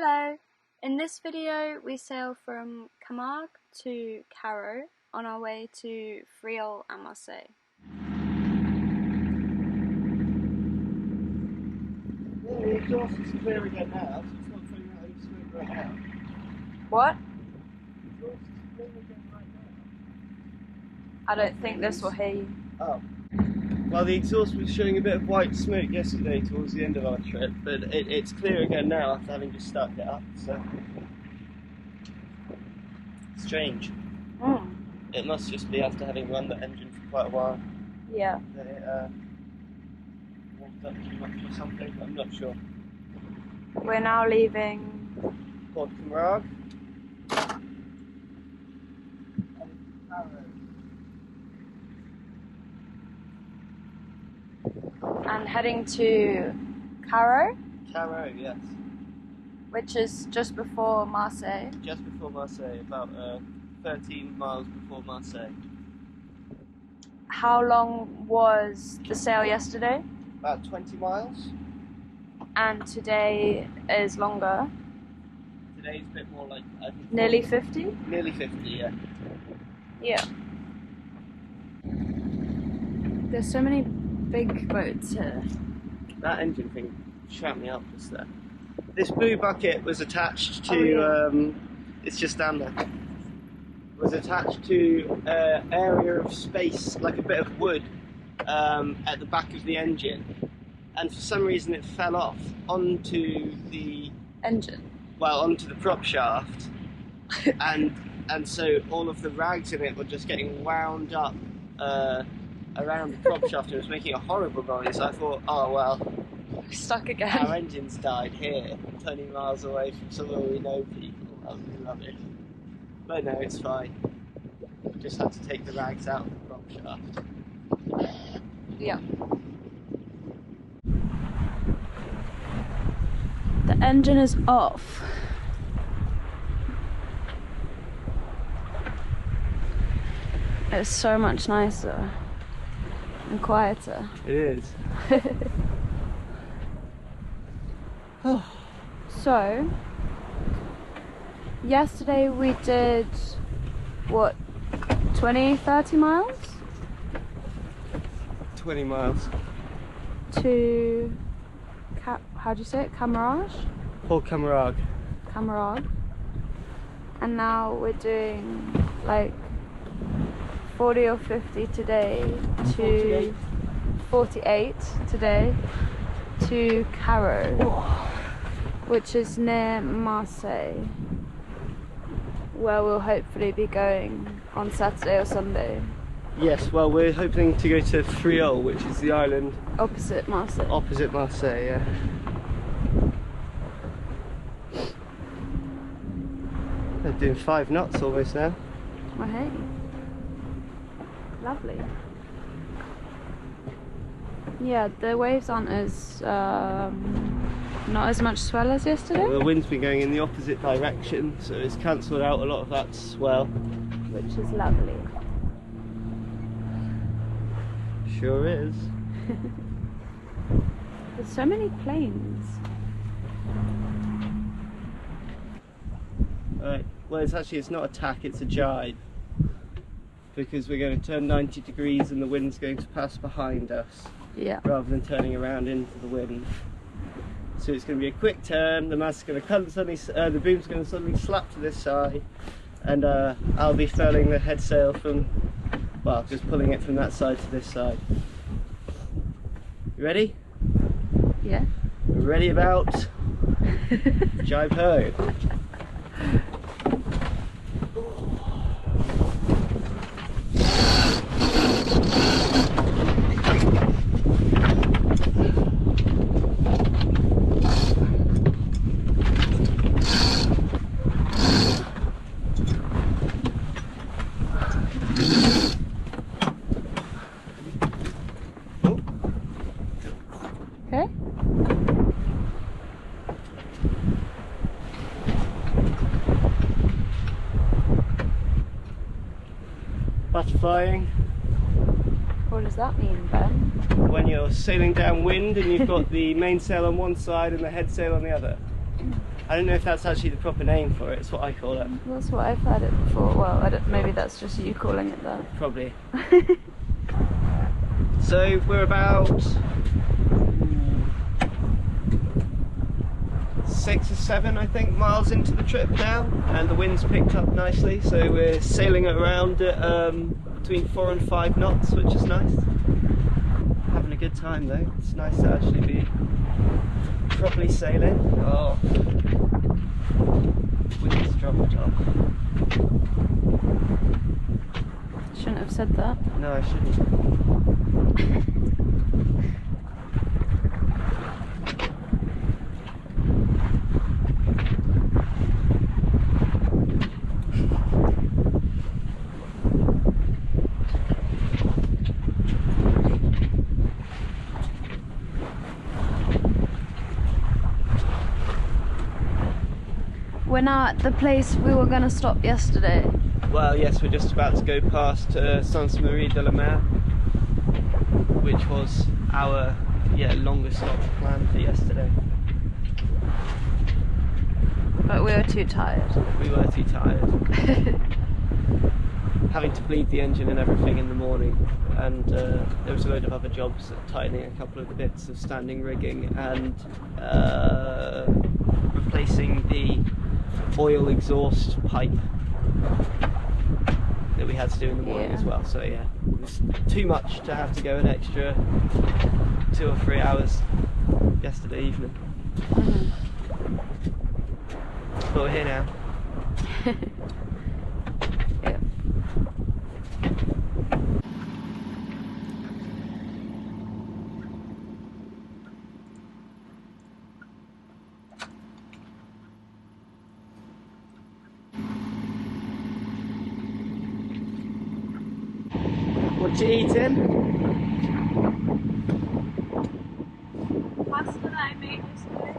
Hello! In this video we sail from Camargue to Carro on our way to Friol and Marseille. Yeah, the exhaust is clear again now, so it's not putting out any smoke right now. What? The exhaust is clear again right now. I don't think this will hear you. Oh. Well, the exhaust was showing a bit of white smoke yesterday towards the end of our trip, but it's clear again now after having just started it up, so... Strange. It must just be after having run the engine for quite a while. Yeah. That it warmed up too much or something, I'm not sure. We're now leaving Port Camargue. and heading to Carro, Carro, yes. which is just before Marseille. Just before Marseille, about 13 miles before Marseille. How long was the sail yesterday? About 20 miles. And today is longer. Today's a bit more like... I think Nearly 50? Nearly 50, yeah. Yeah. There's so many big boats here. That engine thing shot me up just there. This blue bucket was attached to, it's just down there. Was attached to an area of space, like a bit of wood, at the back of the engine. And for some reason it fell off onto the... engine? Well, onto the prop shaft. and so all of the rags in it were just getting wound up around the prop shaft. It was making a horrible noise. I thought, oh well, Stuck again. our engine's died here, 20 miles away from somewhere we know people. That would be rubbish. But no, it's fine. Just had to take the rags out of the prop shaft. Yeah. The engine is off. It's so much nicer and quieter. It is. So, yesterday we did, what, 20-30 miles? 20 miles. To, how do you say it? Camargue? Port Camargue. Camargue. And now we're doing like 40 or 50 today to 48 today to Carro, which is near Marseille, where we'll hopefully be going on Saturday or Sunday. Yes, well, we're hoping to go to Friol, which is the island Opposite Marseille. opposite Marseille, yeah. They're doing 5 knots almost now. Oh hey, lovely. Yeah, the waves aren't as not as much swell as yesterday. Well, the wind's been going in the opposite direction, so it's cancelled out a lot of that swell. Which is lovely. Sure is. There's so many planes. Right. Well, it's not a tack, it's a jibe. Because we're going to turn 90 degrees and the wind's going to pass behind us. Yeah. Rather than turning around into the wind. So it's going to be a quick turn, the mast's going to come suddenly, the boom's going to suddenly slap to this side, and I'll be furling the head sail from, well, just pulling it from that side to this side. You ready? Yeah. Ready about? Jibe ho! Okay. Butterflying. What does that mean, Ben? When you're sailing downwind and you've got the mainsail on one side and the head sail on the other. I don't know if that's actually the proper name for it. It's what I call it. That's what I've heard it before. Well, I don't, maybe that's just you calling it that. Probably. So we're about 6 or 7, I think, miles into the trip now, and the wind's picked up nicely. So we're sailing around at between 4 and 5 knots, which is nice. Having a good time though. It's nice to actually be properly sailing. Oh, wind's dropped off. Shouldn't have said that. No, I shouldn't. We're now at the place we were going to stop yesterday. Well, yes, we're just about to go past Sainte Marie de la Mer, which was our longest stop planned for yesterday. But we were too tired. We were too tired. Having to bleed the engine and everything in the morning, and there was a load of other jobs, tightening a couple of the bits of standing rigging and replacing the oil exhaust pipe that we had to do in the morning as well. So yeah, it was too much to have to go an extra 2 or 3 hours yesterday evening. But we're here now. Yeah. What you eating? Pasta that I made yesterday.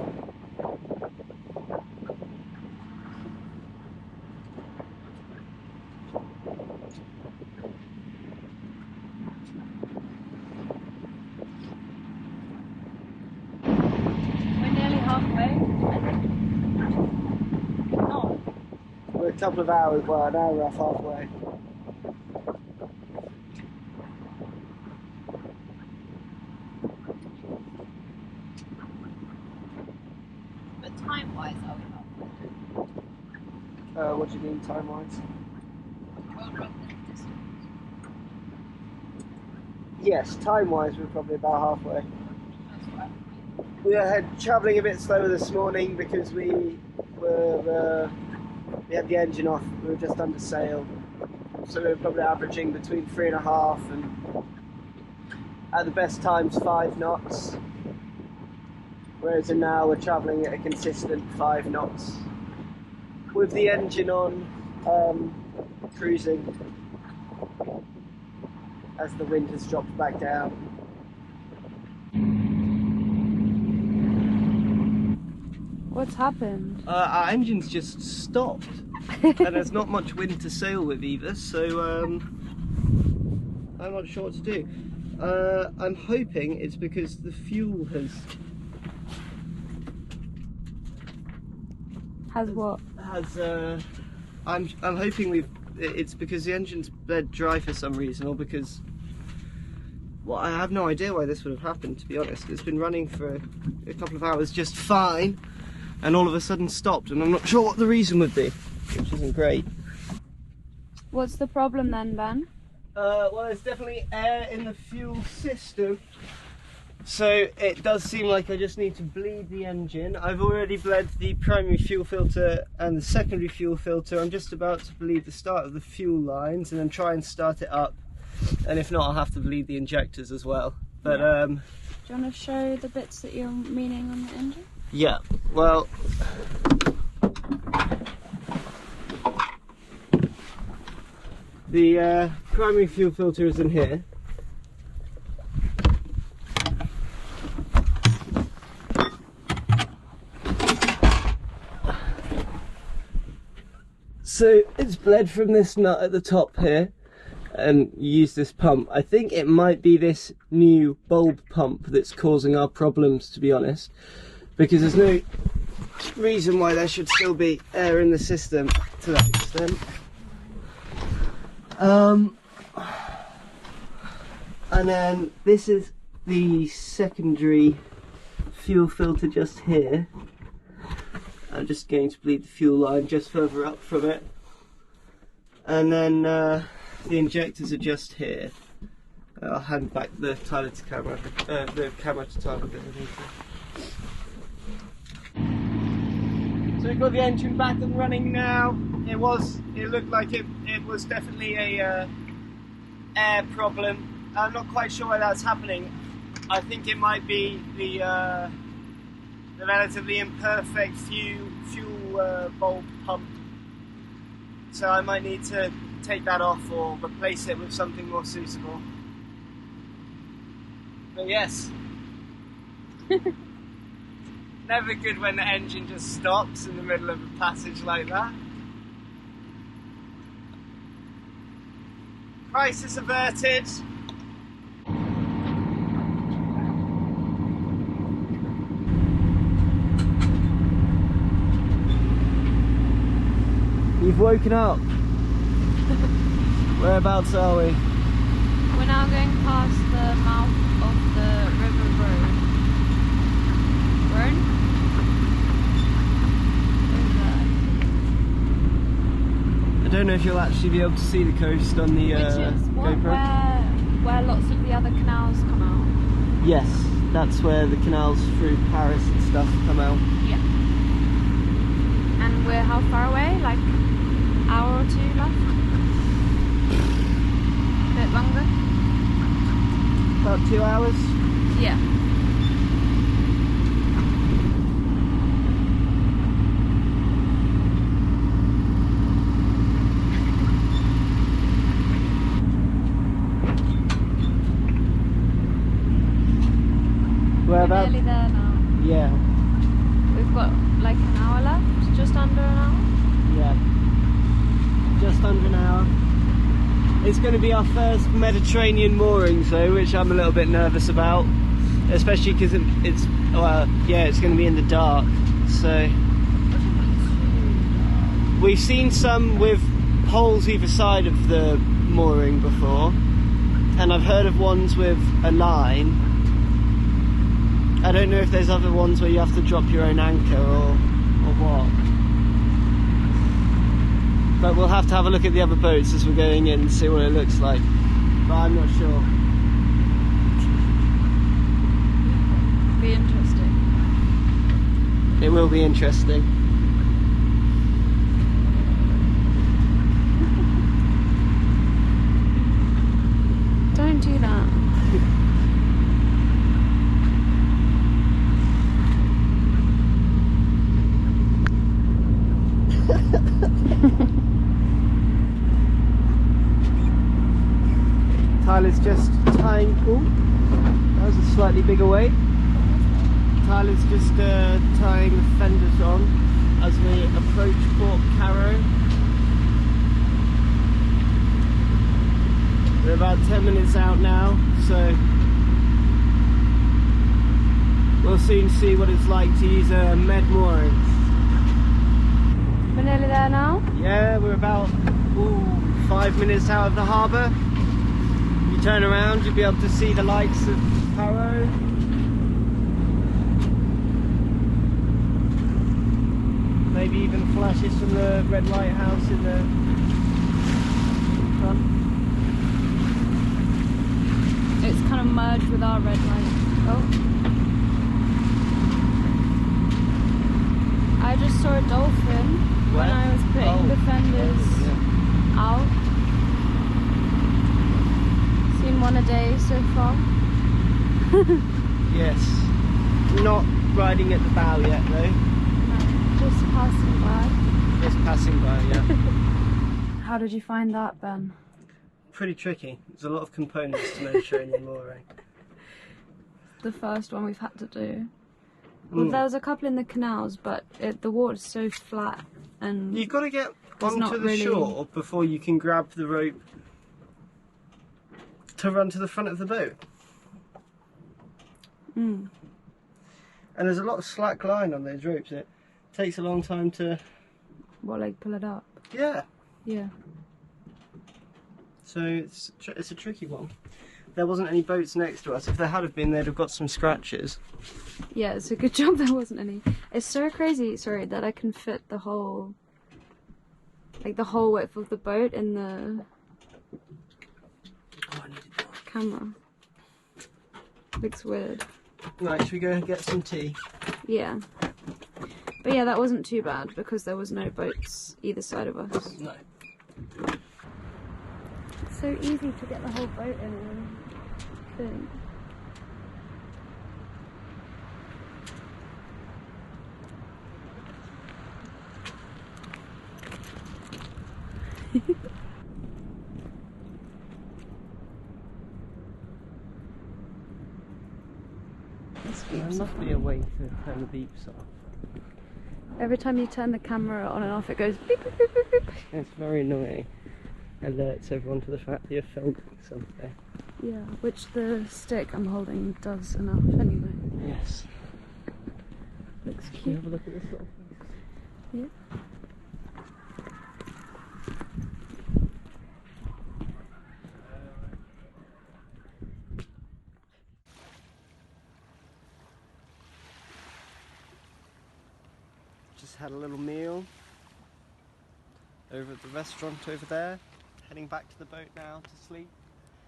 We're nearly halfway, I think. No. We're a couple of hours, well, an hour and a half halfway. But time-wise, are we halfway? What do you mean time-wise? Yes, time-wise we're probably about halfway. We were travelling a bit slower this morning because we had the engine off. We were just under sail, so we were probably averaging between 3.5 and at the best times 5 knots. Whereas now we're travelling at a consistent 5 knots with the engine on, cruising as the wind has dropped back down. What's happened? Our engine's just stopped, and there's not much wind to sail with either, so I'm not sure what to do. I'm hoping it's because the fuel has what? I'm hoping it's because the engine's bled dry for some reason, or because, well, I have no idea why this would have happened, to be honest. It's been running for a couple of hours just fine, and all of a sudden stopped, and I'm not sure what the reason would be, which isn't great. What's the problem then, Ben? Well, there's definitely air in the fuel system, so it does seem like I just need to bleed the engine. I've already bled the primary fuel filter and the secondary fuel filter. I'm just about to bleed the start of the fuel lines and then try and start it up, and if not, I'll have to bleed the injectors as well. But do you want to show the bits that you're meaning on the engine? yeah, well, the primary fuel filter is in here. So it's bled from this nut at the top here, and you use this pump. I think it might be this new bulb pump that's causing our problems, to be honest, because there's no reason why there should still be air in the system to that extent. And then this is the secondary fuel filter just here. I'm just going to bleed the fuel line just further up from it. And then the injectors are just here. I'll hand back the Tyler to camera, the camera to Tyler. So we've got the engine back and running now. It looked like it was definitely a air problem. I'm not quite sure why that's happening. I think it might be the relatively imperfect fuel bulb pump. So I might need to take that off or replace it with something more suitable. But yes. Never good when the engine just stops in the middle of a passage like that. Crisis averted. You've woken up. Whereabouts are we? We're now going past the mouth of the river road. Burn? I don't know if you'll actually be able to see the coast on the GoPro. Where lots of the other canals come out. Yes, that's where the canals through Paris and stuff come out. Yeah. And we're how far away? Like an hour or two left? A bit longer? About 2 hours? Yeah. We're nearly there now. Yeah. We've got like an hour left, just under an hour. Yeah. Just under an hour. It's going to be our first Mediterranean moorings though, which I'm a little bit nervous about, especially because it's going to be in the dark. So we've seen some with poles either side of the mooring before, and I've heard of ones with a line. I don't know if there's other ones where you have to drop your own anchor or what. But we'll have to have a look at the other boats as we're going in and see what it looks like. But I'm not sure. Be interesting. It will be interesting. Don't do that. Tyler's just tying pull. That was a slightly bigger weight. Tyler's just tying the fenders on as we approach Port Carro. We're about 10 minutes out now, so we'll soon see what it's like to use a med mooring. We're nearly there now? Yeah, we're about 5 minutes out of the harbour. You turn around, you'll be able to see the lights of Carro. Maybe even flashes from the red lighthouse in the front. It's kind of merged with our red light. Oh. I just saw a dolphin when I was putting the fenders out. Seen one a day so far. Yes. Not riding at the bow yet though. No, just passing by. Just passing by, yeah. How did you find that, Ben? Pretty tricky. There's a lot of components to Mediterranean mooring. The first one we've had to do. Well, there was a couple in the canals, but the water's so flat and you've got to get onto the shore before you can grab the rope to run to the front of the boat. And there's a lot of slack line on those ropes. takes a long time to... What, like pull it up? Yeah. Yeah. So it's a tricky one. There wasn't any boats next to us. If there had have been, they'd have got some scratches. Yeah, it's a good job there wasn't any. It's so crazy, sorry, that I can fit the whole, like the whole width of the boat in the camera. Looks weird. Right, should we go and get some tea? Yeah. But yeah, that wasn't too bad because there was no boats either side of us. No. It's so easy to get the whole boat in and thing. There must be a way to turn the beeps off. Every time you turn the camera on and off, it goes beep, beep, beep, beep, beep. It's very annoying. Alerts everyone to the fact that you're filming something. Yeah, which the stick I'm holding does enough anyway. Yes. Looks Can you cute. have a look at this little place? Yeah. Just had a little meal over at the restaurant over there. Heading back to the boat now to sleep.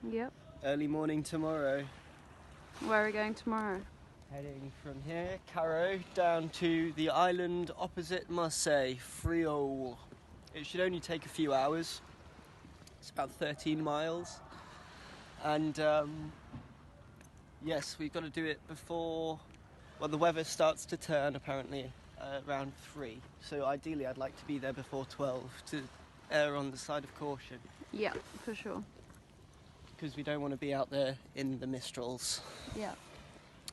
Yep. Early morning tomorrow. Where are we going tomorrow? Heading from here, Carro, down to the island opposite Marseille, Friol. It should only take a few hours. It's about 13 miles. And yes, we've got to do it before, well, the weather starts to turn apparently around 3. So ideally I'd like to be there before 12 to err on the side of caution. Yeah, for sure. Because we don't want to be out there in the mistrals. Yeah.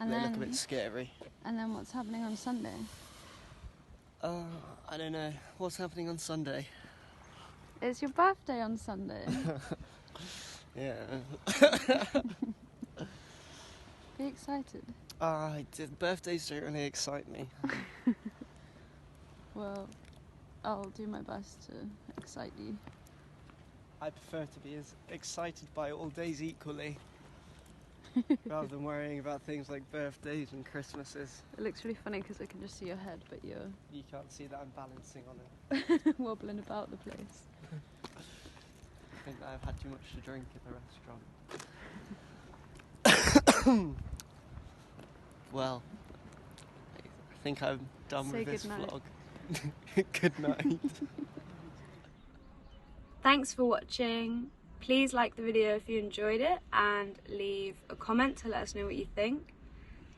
And They then look a bit scary. And then what's happening on Sunday? I don't know. What's happening on Sunday? It's your birthday on Sunday. Yeah. Be excited. Birthdays don't really excite me. Well, I'll do my best to excite you. I prefer to be as excited by all days equally, rather than worrying about things like birthdays and Christmases. It looks really funny because I can just see your head, but you're You can't see that I'm balancing on it. wobbling about the place. I think that I've had too much to drink in the restaurant. Well, I think I'm done Say with this goodnight. vlog. Good night. Thanks for watching. Please like the video if you enjoyed it and leave a comment to let us know what you think.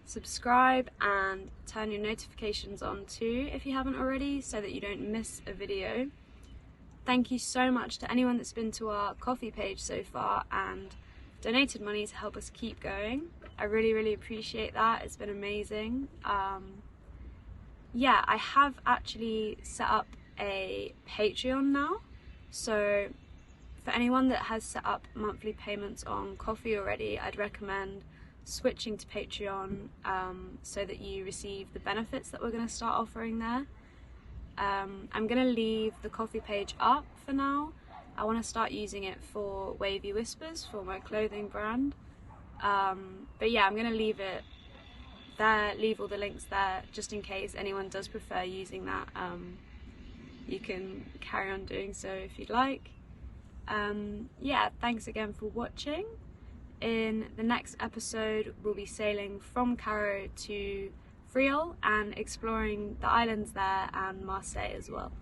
Subscribe and turn your notifications on too if you haven't already so that you don't miss a video. Thank you so much to anyone that's been to our coffee page so far and donated money to help us keep going. I really appreciate that. It's been amazing. Yeah, I have actually set up a Patreon now. So for anyone that has set up monthly payments on coffee already, I'd recommend switching to Patreon so that you receive the benefits that we're going to start offering there. I'm going to leave the coffee page up for now. I want to start using it for Wavy Whispers for my clothing brand. But yeah, I'm going to leave it there, leave all the links there just in case anyone does prefer using that. You can carry on doing so if you'd like. Yeah, thanks again for watching. In the next episode, we'll be sailing from Carro to Friol and exploring the islands there and Marseille as well.